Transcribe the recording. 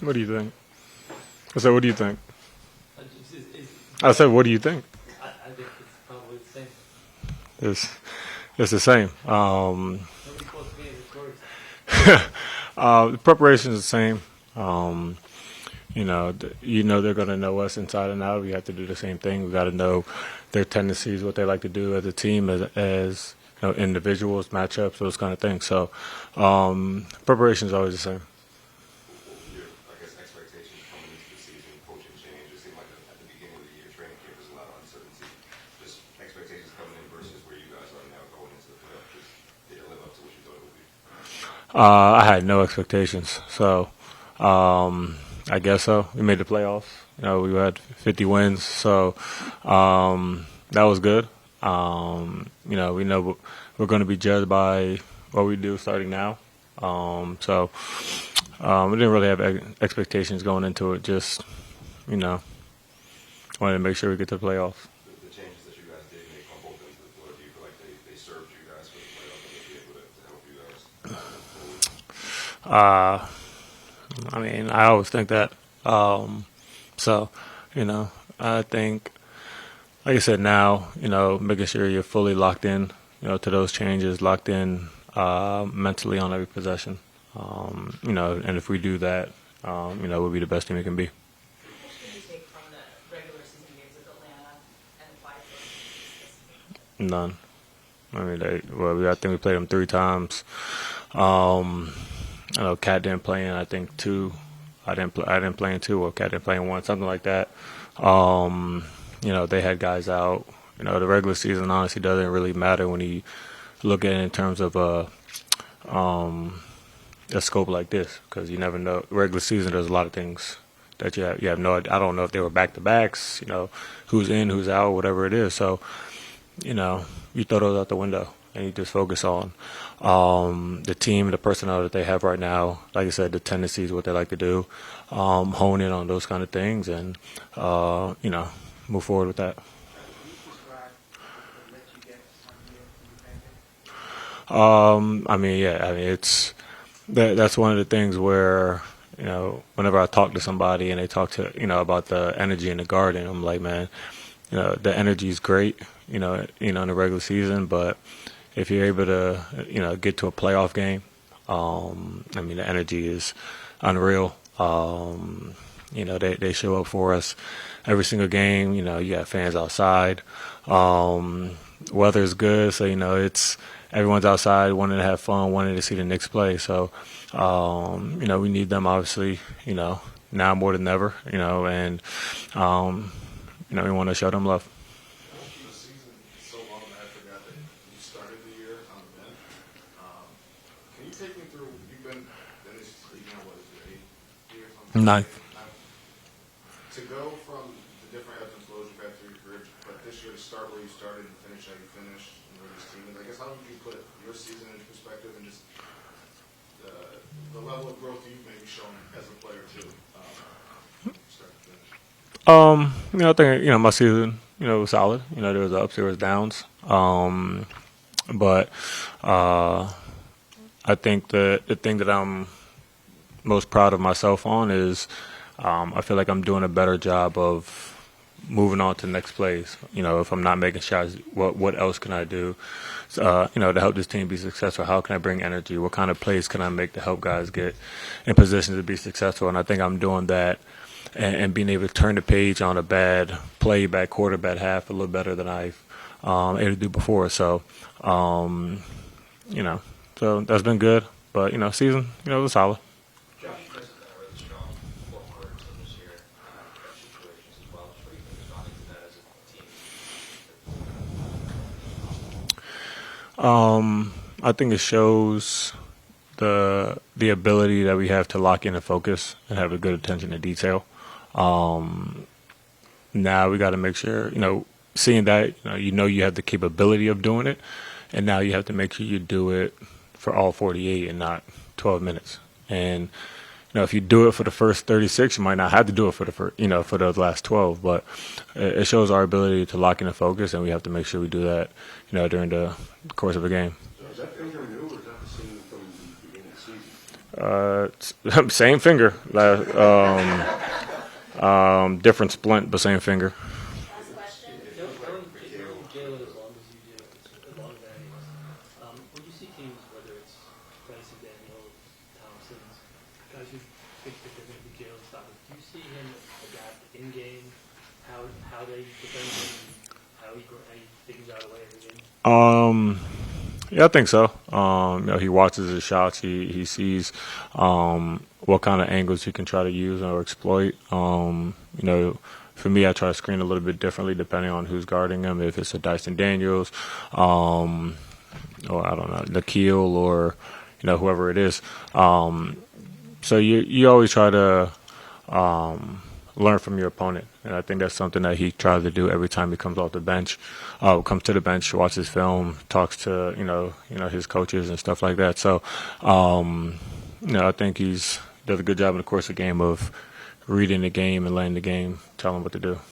What do you think? I said, what do you think? I I said, what do you think? think it's probably the same. It's the same. Nobody calls games, of course. The preparation is the same. They're going to know us inside and out. We have to do the same thing. We got to know their tendencies, what they like to do as a team, as individuals, matchups, those kind of things. So preparation is always the same. I guess expectations coming into the season, coaching change. It seemed like at the beginning of the year, training camp, there's a lot of uncertainty. Just expectations coming in versus where you guys are now going into the playoffs. Just did it live up to what you thought it would be? I had no expectations, so I guess so. We made the playoffs. We had 50 wins, so that was good. We know we're going to be judged by what we do starting now. So we didn't really have expectations going into it. Just wanted to make sure we get to the playoffs. The changes that you guys did make on both ends of the floor, do you feel like they served you guys for the playoffs and they'll be able to help you guys? I always think that. I think, like I said, now, making sure you're fully locked in, to those changes, locked in mentally on every possession. And if we do that, we'll be the best team we can be. What should you take from the regular season games with Atlanta and apply it to None. I think we played them 3 times. I know Cat didn't play in, I think, 2. I didn't play in 2, or Cat didn't play in 1, something like that. They had guys out. The regular season honestly doesn't really matter when you look at it in terms of a scope like this, because you never know. Regular season, there's a lot of things that you have no idea. I don't know if they were back-to-backs, who's in, who's out, whatever it is. So, you throw those out the window and you just focus on the team, the personnel that they have right now. Like I said, the tendencies, what they like to do, hone in on those kind of things, and move forward with that. It's that's one of the things where whenever I talk to somebody and they talk to about the energy in the Garden, I'm like, man, the energy is great, in the regular season, but if you're able to get to a playoff game, the energy is unreal. They show up for us every single game. You got fans outside. Weather's good, so it's everyone's outside wanting to have fun, wanting to see the Knicks play. So we need them, obviously, now more than ever, and we want to show them love. The season is so long that I forgot that you started the year on the bench. Can you take me through? You've been in this league now, what is it, 8 years? 9. To go from the different ebbs and flows you've had through your career, but this year to start where you started and finish how you finished, and where this team is, I guess how would you put your season into perspective and just the level of growth you've maybe shown as a player too, start to finish? I think my season was solid. There was ups, there was downs. But I think the thing that I'm most proud of myself on is I feel like I'm doing a better job of moving on to the next plays. If I'm not making shots, what else can I do? To help this team be successful? How can I bring energy? What kind of plays can I make to help guys get in position to be successful? And I think I'm doing that and being able to turn the page on a bad play, bad quarter, bad half a little better than I've able to do before. So, so that's been good. But, season, it was solid. Josh, you guys have been a really strong fourth-quarter team this year, clutch situations as well. Just what do you think is responding to that as a team? I think it shows the ability that we have to lock in and focus and have a good attention to detail. Now we got to make sure, seeing that, you have the capability of doing it, and now you have to make sure you do it for all 48 and not 12 minutes. And if you do it for the first 36, you might not have to do it for the for the last 12. But it shows our ability to lock in and focus, and we have to make sure we do that, during the course of a game. So is that injury new, or is that the same from the beginning of the season? Same finger. Different splint, but same finger. Last question. Jalen as long as you do, as long as Andy was. When you see teams, whether it's Bryson, Daniel, Thompson's, guys who think that they're going to be Jalen stoppers, do you see him adapt in game? How they defend him? How he figures out a way every game? Yeah, I think so. He watches his shots. He sees what kind of angles he can try to use or exploit. For me, I try to screen a little bit differently depending on who's guarding him. If it's a Dyson Daniels, or I don't know, Nikhil, or whoever it is. So you always try to learn from your opponent, and I think that's something that he tries to do every time he comes off the bench, comes to the bench, watches film, talks to his coaches and stuff like that. So I think he's does a good job in the course of the game of reading the game and letting the game tell him what to do.